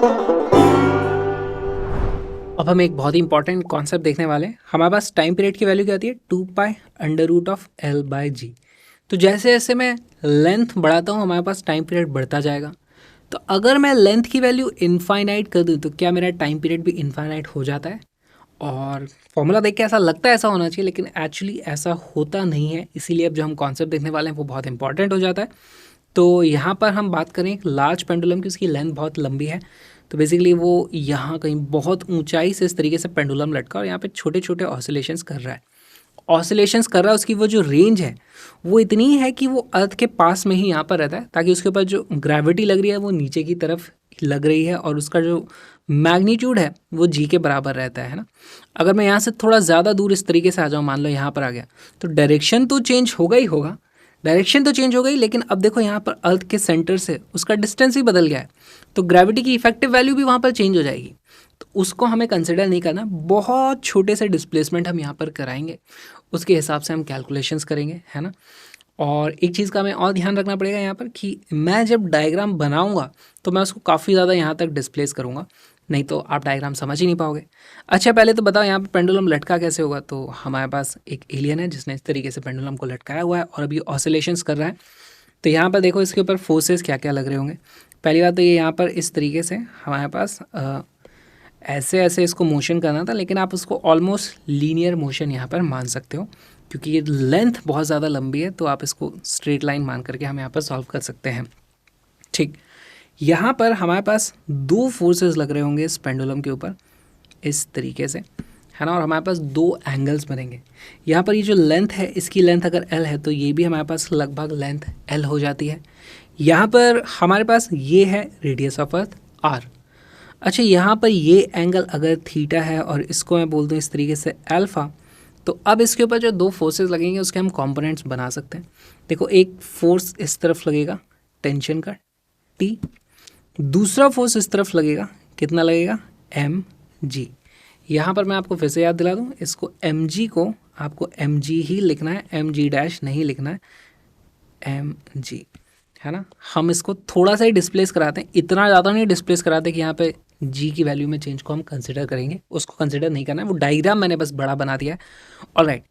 अब हम एक बहुत ही इंपॉर्टेंट कॉन्सेप्ट देखने वाले हैं। हमारे पास टाइम पीरियड की वैल्यू क्या आती है 2π√L/g। तो जैसे जैसे मैं लेंथ बढ़ाता हूँ हमारे पास टाइम पीरियड बढ़ता जाएगा। तो अगर मैं लेंथ की वैल्यू इनफाइनाइट कर दूँ तो क्या मेरा टाइम पीरियड भी इनफाइनाइट हो जाता है? और फॉर्मूला देख के ऐसा लगता है ऐसा होना चाहिए, लेकिन एक्चुअली ऐसा होता नहीं है। इसीलिए अब जो हम कॉन्सेप्ट देखने वाले हैं वो बहुत इंपॉर्टेंट हो जाता है। तो यहाँ पर हम बात करें एक लार्ज पेंडुलम की, उसकी लेंथ बहुत लंबी है। तो बेसिकली वो यहाँ कहीं बहुत ऊंचाई से इस तरीके से पेंडुलम लटका और यहाँ पे छोटे छोटे ऑसिलेशंस कर रहा है। ऑसिलेशंस कर रहा है, उसकी वो जो रेंज है वो इतनी है कि वो अर्थ के पास में ही यहाँ पर रहता है, ताकि उसके ऊपर जो ग्रेविटी लग रही है वो नीचे की तरफ लग रही है और उसका जो मैग्नीट्यूड है वो जी के बराबर रहता है ना। अगर मैं यहाँ से थोड़ा ज़्यादा दूर इस तरीके से आ जाऊँ, मान लो यहाँ पर आ गया, तो डायरेक्शन तो चेंज होगा ही होगा। डायरेक्शन तो चेंज हो गई, लेकिन अब देखो यहाँ पर अर्थ के सेंटर से उसका डिस्टेंस ही बदल गया है। तो ग्रेविटी की इफेक्टिव वैल्यू भी वहाँ पर चेंज हो जाएगी। तो उसको हमें कंसिडर नहीं करना। बहुत छोटे से डिस्प्लेसमेंट हम यहाँ पर कराएंगे, उसके हिसाब से हम कैलकुलेशंस करेंगे, है ना। और एक चीज़ का हमें और ध्यान रखना पड़ेगा यहाँ पर कि मैं जब डायग्राम बनाऊंगा तो मैं उसको काफ़ी ज़्यादा यहाँ तक डिस्प्लेस करूँगा, नहीं तो आप डायग्राम समझ ही नहीं पाओगे। अच्छा, पहले तो बताओ यहाँ पे पेंडुलम लटका कैसे होगा। तो हमारे पास एक एलियन है जिसने इस तरीके से पेंडुलम को लटकाया हुआ है और अभी ऑसिलेशंस कर रहा है। तो यहाँ पर देखो इसके ऊपर फोर्सेस क्या क्या लग रहे होंगे। पहली बात तो ये यहाँ पर इस तरीके से हमारे पास ऐसे ऐसे इसको मोशन करना था, लेकिन आप उसको ऑलमोस्ट लीनियर मोशन यहाँ पर मान सकते हो, क्योंकि ये लेंथ बहुत ज़्यादा लंबी है। तो आप इसको स्ट्रेट लाइन मान करके हम यहाँ पर सॉल्व कर सकते हैं। ठीक, यहाँ पर हमारे पास दो फोर्सेस लग रहे होंगे इस पेंडुलम के ऊपर इस तरीके से, है ना। और हमारे पास दो एंगल्स बनेंगे। यहाँ पर ये जो लेंथ है, इसकी लेंथ अगर L है तो ये भी हमारे पास लगभग लेंथ L हो जाती है। यहाँ पर हमारे पास ये है रेडियस ऑफ अर्थ R। अच्छा, यहाँ पर ये एंगल अगर थीटा है और इसको मैं बोल दूँ इस तरीके से अल्फ़ा, तो अब इसके ऊपर जो दो फोर्सेस लगेंगे उसके हम कंपोनेंट्स बना सकते हैं। देखो, एक फोर्स इस तरफ लगेगा टेंशन का T, दूसरा फोर्स इस तरफ लगेगा, कितना लगेगा mg। यहाँ पर मैं आपको फिर से याद दिला दूँ, इसको mg को आपको mg ही लिखना है, mg डैश नहीं लिखना है, mg, है ना। हम इसको थोड़ा सा ही डिस्प्लेस कराते हैं, इतना ज़्यादा नहीं डिस्प्लेस कराते कि यहाँ पे g की वैल्यू में चेंज को हम कंसिडर करेंगे, उसको कंसिडर नहीं करना है। वो डायग्राम मैंने बस बड़ा बना दिया है। ऑलराइट,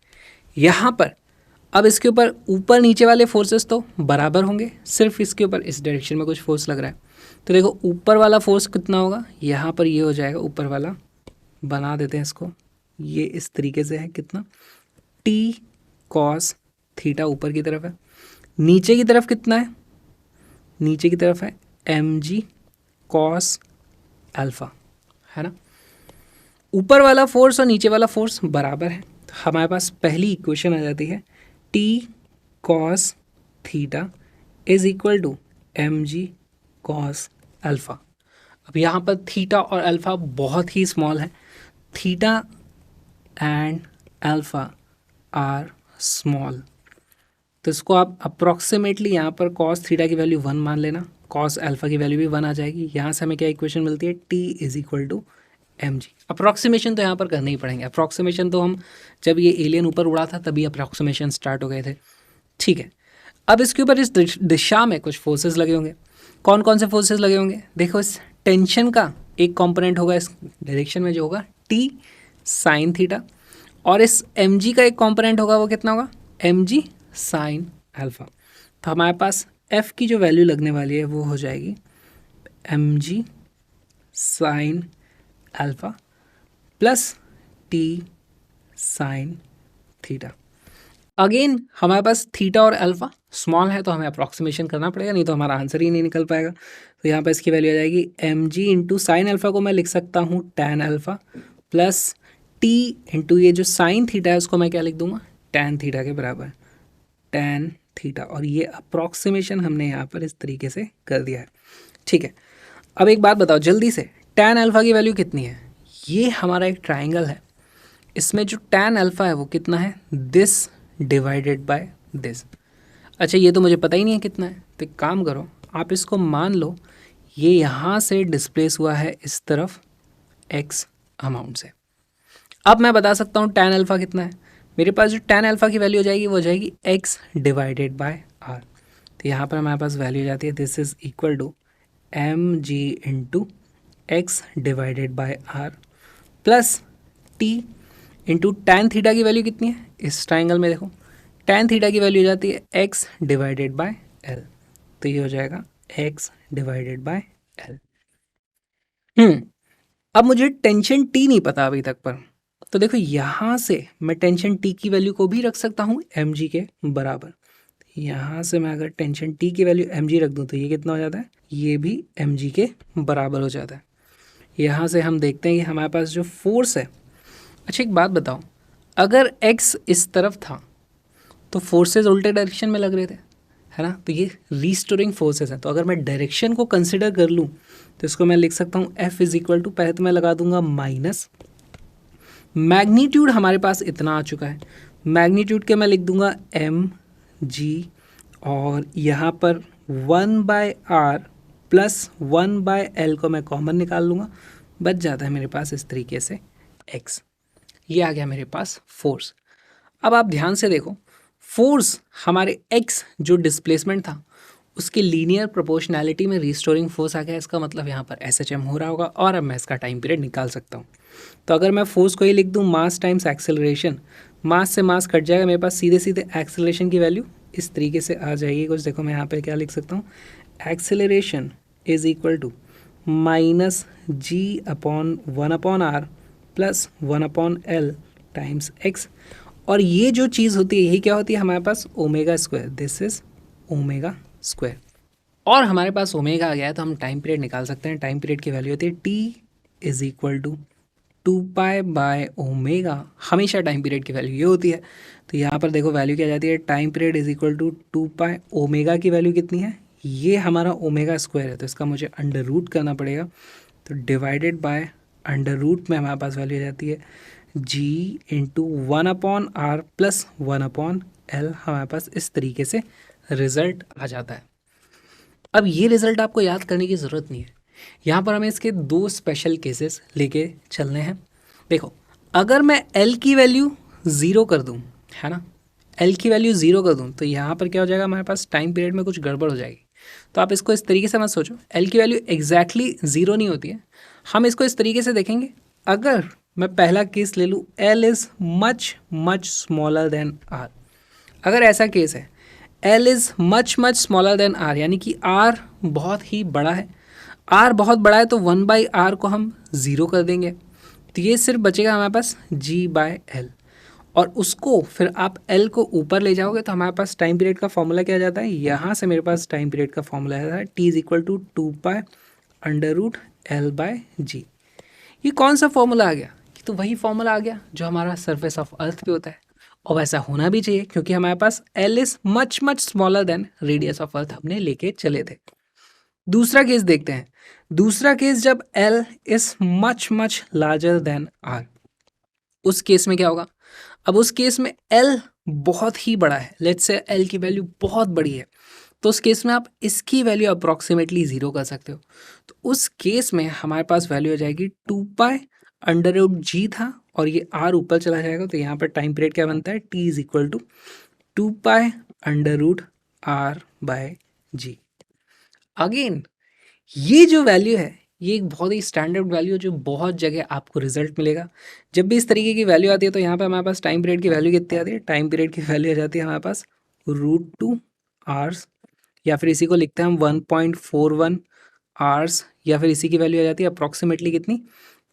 यहाँ पर अब इसके ऊपर ऊपर नीचे वाले फोर्सेस तो बराबर होंगे, सिर्फ इसके ऊपर इस डायरेक्शन में कुछ फोर्स लग रहा है। तो देखो ऊपर वाला फोर्स कितना होगा, यहाँ पर ये हो जाएगा ऊपर वाला, बना देते हैं इसको, ये इस तरीके से है कितना T cos थीटा ऊपर की तरफ है। नीचे की तरफ कितना है, नीचे की तरफ है mg cos अल्फ़ा, है ना। ऊपर वाला फोर्स और नीचे वाला फोर्स बराबर है, तो हमारे पास पहली इक्वेशन आ जाती है T cos theta is equal to mg cos alpha. अब यहाँ पर थीटा और अल्फ़ा बहुत ही स्मॉल है, theta and alpha are small. तो इसको आप अप्रॉक्सीमेटली यहाँ पर cos थीटा की वैल्यू 1 मान लेना, cos अल्फ़ा की वैल्यू भी 1 आ जाएगी। यहाँ से हमें क्या इक्वेशन मिलती है, T is equal to mg। Approximation तो यहाँ पर करने ही पड़ेंगे। अप्रॉक्सीमेशन तो हम जब ये एलियन ऊपर उड़ा था तभी अप्रॉक्सीमेशन स्टार्ट हो गए थे। ठीक है, अब इसके ऊपर इस दिशा में कुछ फोर्सेस लगे होंगे। कौन कौन से फोर्सेस लगे होंगे, देखो इस टेंशन का एक कंपोनेंट होगा इस डायरेक्शन में जो होगा T साइन थीटा, और इस mg का एक कंपोनेंट होगा, वो कितना होगा mg साइन अल्फ़ा। तो हमारे पास F की जो वैल्यू लगने वाली है वो हो जाएगी mg sine alpha plus T sine theta. Again हमारे पास थीटा और अल्फ़ा स्मॉल है तो हमें अप्रॉक्सीमेशन करना पड़ेगा, नहीं तो हमारा आंसर ही नहीं निकल पाएगा। तो यहाँ पर इसकी वैल्यू आ जाएगी mg इंटू साइन अल्फ़ा को मैं लिख सकता हूँ tan alpha plus t into ये जो साइन थीटा है उसको मैं क्या लिख दूंगा, टैन थीटा के बराबर, टैन थीटा। और ये अप्रॉक्सीमेशन हमने यहाँ पर इस तरीके से कर दिया है। ठीक है, अब एक बात बताओ जल्दी से, टैन अल्फ़ा की वैल्यू कितनी है। ये हमारा एक ट्राइंगल है, इसमें जो टैन अल्फ़ा है वो कितना है, दिस डिवाइडेड बाय दिस। अच्छा, ये तो मुझे पता ही नहीं है कितना है, तो एक काम करो, आप इसको मान लो ये यहाँ से डिस्प्लेस हुआ है इस तरफ x अमाउंट से। अब मैं बता सकता हूँ टैन अल्फ़ा कितना है। मेरे पास जो टैन अल्फ़ा की वैल्यू हो जाएगी वो हो जाएगी x डिवाइडेड बाय r। तो यहाँ पर हमारे पास वैल्यू हो जाती है this is equal to mg into x divided by r plus T into tan theta की वैल्यू कितनी है इस ट्राइंगल में, देखो टैन थीटा की वैल्यू हो जाती है एक्स डिवाइडेड बाय एल, तो ये हो जाएगा एक्स डिवाइडेड बाय एल। अब मुझे टेंशन टी नहीं पता अभी तक पर, तो देखो यहाँ से मैं टेंशन टी की वैल्यू को भी रख सकता हूँ एम जी के बराबर। यहाँ से मैं अगर टेंशन टी की वैल्यू एम जी रख दूँ तो ये कितना हो जाता है, ये भी एम जी के बराबर हो जाता है। यहाँ से हम देखते हैं कि हमारे पास जो फोर्स है, अच्छा एक बात बताओ, अगर एक्स इस तरफ था तो फोर्सेस उल्टे डायरेक्शन में लग रहे थे, है ना, तो ये रीस्टोरिंग फोर्सेस हैं। तो अगर मैं डायरेक्शन को कंसिडर कर लूँ तो इसको मैं लिख सकता हूँ एफ इज इक्वल टू, पहले तो मैं लगा दूंगा माइनस मैग्नीट्यूड, हमारे पास इतना आ चुका है, मैग्नीट्यूड के मैं लिख दूंगा एम जी, और यहाँ पर 1/r प्लस 1/l को मैं कॉमन निकाल लूँगा, बच जाता है मेरे पास इस तरीके से x। ये आ गया मेरे पास फोर्स। अब आप ध्यान से देखो, फोर्स हमारे x जो डिस्प्लेसमेंट था उसके लीनियर प्रोपोर्शनैलिटी में रिस्टोरिंग फोर्स आ गया, इसका मतलब यहाँ पर SHM हो रहा होगा, और अब मैं इसका टाइम पीरियड निकाल सकता हूँ। तो अगर मैं फोर्स को ही लिख दूँ मास टाइम्स एक्सेलरेशन, मास से मास कट जाएगा, मेरे पास सीधे सीधे एक्सेलरेशन की वैल्यू इस तरीके से आ जाएगी कुछ। देखो मैं यहाँ पे क्या लिख सकता हूँ, acceleration is equal to minus g upon 1/r plus 1/l times x, और ये जो चीज़ होती है यही क्या होती है हमारे पास omega square, this is omega square. और हमारे पास ओमेगा आ गया है तो हम टाइम पीरियड निकाल सकते हैं। टाइम पीरियड की वैल्यू होती है टी इज इक्वल टू 2π/ओमेगा, हमेशा टाइम पीरियड की वैल्यू ये होती है। तो यहाँ पर देखो वैल्यू क्या जाती है, time period is equal to 2π, omega की वैल्यू कितनी है, ये हमारा ओमेगा स्क्वायर है, तो इसका मुझे अंडर रूट करना पड़ेगा, तो डिवाइडेड बाय अंडर रूट में हमारे पास वैल्यू आ जाती है जी इंटू 1/r प्लस 1/l, हमारे पास इस तरीके से रिजल्ट आ जाता है। अब ये रिजल्ट आपको याद करने की ज़रूरत नहीं है, यहाँ पर हमें इसके दो स्पेशल केसेस लेके चलने हैं। देखो अगर मैं L की वैल्यू ज़ीरो कर दूँ, है ना, L की वैल्यू ज़ीरो कर दूँ तो यहाँ पर क्या हो जाएगा, हमारे पास टाइम पीरियड में कुछ गड़बड़ हो जाएगी। तो आप इसको इस तरीके से मत सोचो, L की वैल्यू एग्जैक्टली ज़ीरो नहीं होती है, हम इसको इस तरीके से देखेंगे। अगर मैं पहला केस ले लूँ, L is much much smaller than R, अगर ऐसा केस है L is much much smaller than R, यानी कि R बहुत ही बड़ा है, R बहुत बड़ा है, तो 1/r को हम ज़ीरो कर देंगे, तो ये सिर्फ बचेगा हमारे पास g/l, और उसको फिर आप L को ऊपर ले जाओगे तो हमारे पास टाइम पीरियड का फॉर्मूला क्या आ जाता है, यहाँ से मेरे पास टाइम पीरियड का फॉर्मूला आ जाता है t is equal to 2π√L/g। ये कौन सा फॉर्मूला आ गया, ये तो वही फॉर्मूला आ गया जो हमारा सरफेस ऑफ अर्थ पे होता है, और वैसा होना भी चाहिए क्योंकि हमारे पास L is much much smaller than radius of earth हमने लेके चले थे। दूसरा केस देखते हैं, दूसरा केस जब L is much much larger than R, उस केस में क्या होगा, अब उस केस में L बहुत ही बड़ा है, लेट्स से L की वैल्यू बहुत बड़ी है, तो उस केस में आप इसकी वैल्यू अप्रॉक्सीमेटली ज़ीरो कर सकते हो। तो उस केस में हमारे पास वैल्यू आ जाएगी 2π√g था, और ये R ऊपर चला जाएगा, तो यहाँ पर टाइम पीरियड क्या बनता है, t is equal to 2π√r/g। Again ये जो वैल्यू है ये एक बहुत ही स्टैंडर्ड वैल्यू है जो बहुत जगह आपको रिजल्ट मिलेगा। जब भी इस तरीके की वैल्यू आती है तो यहाँ पे हमारे पास टाइम पीरियड की वैल्यू कितनी आती है, टाइम पीरियड की वैल्यू आ जाती है हमारे पास √2 आवर्स, या फिर इसी को लिखते हैं हम 1.41 आवर्स, या फिर इसी की वैल्यू आ जाती है अप्रॉक्सीमेटली कितनी,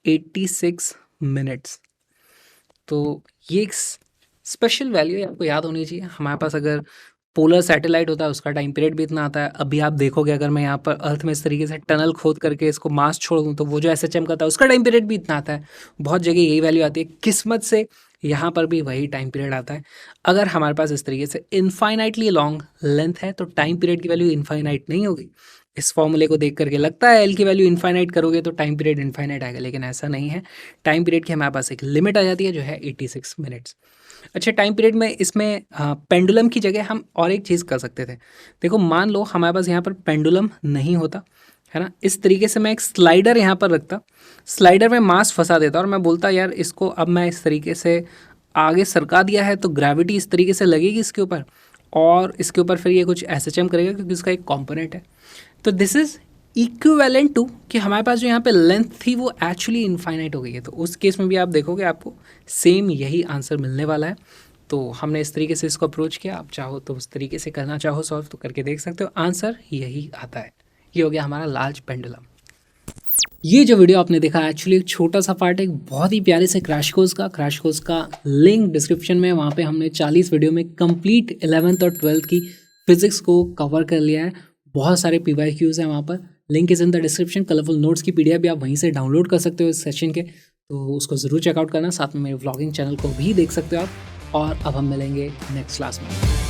86 मिनट्स। तो ये एक स्पेशल वैल्यू है, आपको याद होनी चाहिए। हमारे पास अगर पोलर सैटेलाइट होता है उसका टाइम पीरियड भी इतना आता है। अभी आप देखोगे अगर मैं यहाँ पर अर्थ में इस तरीके से टनल खोद करके इसको मास छोड़ दूँ तो वो जो SHM का था उसका टाइम पीरियड भी इतना आता है। बहुत जगह यही वैल्यू आती है, किस्मत से यहाँ पर भी वही टाइम पीरियड आता है। अगर हमारे पास इस तरीके से इनफाइनाइटली लॉन्ग लेंथ है तो टाइम पीरियड की वैल्यू इनफाइनाइट नहीं होगी। इस फॉर्मूले को देख करके लगता है L की वैल्यू इनफाइनाइट करोगे तो टाइम पीरियड इनफाइनाइट आएगा, लेकिन ऐसा नहीं है। टाइम पीरियड की हमारे पास एक लिमिट आ जाती है जो है 86 मिनट्स। अच्छा, टाइम पीरियड में इसमें पेंडुलम की जगह हम और एक चीज़ कर सकते थे। देखो मान लो हमारे पास यहाँ पर पेंडुलम नहीं होता, है ना, इस तरीके से मैं एक स्लाइडर यहाँ पर रखता, स्लाइडर में मास फंसा देता और मैं बोलता यार इसको अब मैं इस तरीके से आगे सरका दिया है तो ग्रेविटी इस तरीके से लगेगी इसके ऊपर, और इसके ऊपर फिर ये कुछ SHM करेगा क्योंकि उसका एक कॉम्पोनेंट है। तो दिस इज़ इक्विवेलेंट टू कि हमारे पास जो यहाँ पे लेंथ थी वो एक्चुअली इनफाइनाइट हो गई है। तो उस केस में भी आप देखोगे आपको सेम यही आंसर मिलने वाला है। तो हमने इस तरीके से इसको अप्रोच किया, आप चाहो तो उस तरीके से करना चाहो सॉल्व तो करके देख सकते हो, आंसर यही आता है। ये हो गया हमारा लार्ज पेंडुलम। ये जो वीडियो आपने देखा एक्चुअली एक छोटा सा पार्ट है एक बहुत ही प्यारे से क्रैश कोर्स का लिंक डिस्क्रिप्शन में, वहाँ पे हमने 40 वीडियो में कंप्लीट 11th और 12th की फिजिक्स को कवर कर लिया है। बहुत सारे PYQs हैं वहाँ पर, link is in the description. Colourful notes की PDF भी आप वहीं से डाउनलोड कर सकते हो इस सेशन के, तो उसको ज़रूर चेकआउट करना। साथ में मेरे व्लॉगिंग चैनल को भी देख सकते हो आप। और अब हम मिलेंगे नेक्स्ट क्लास में।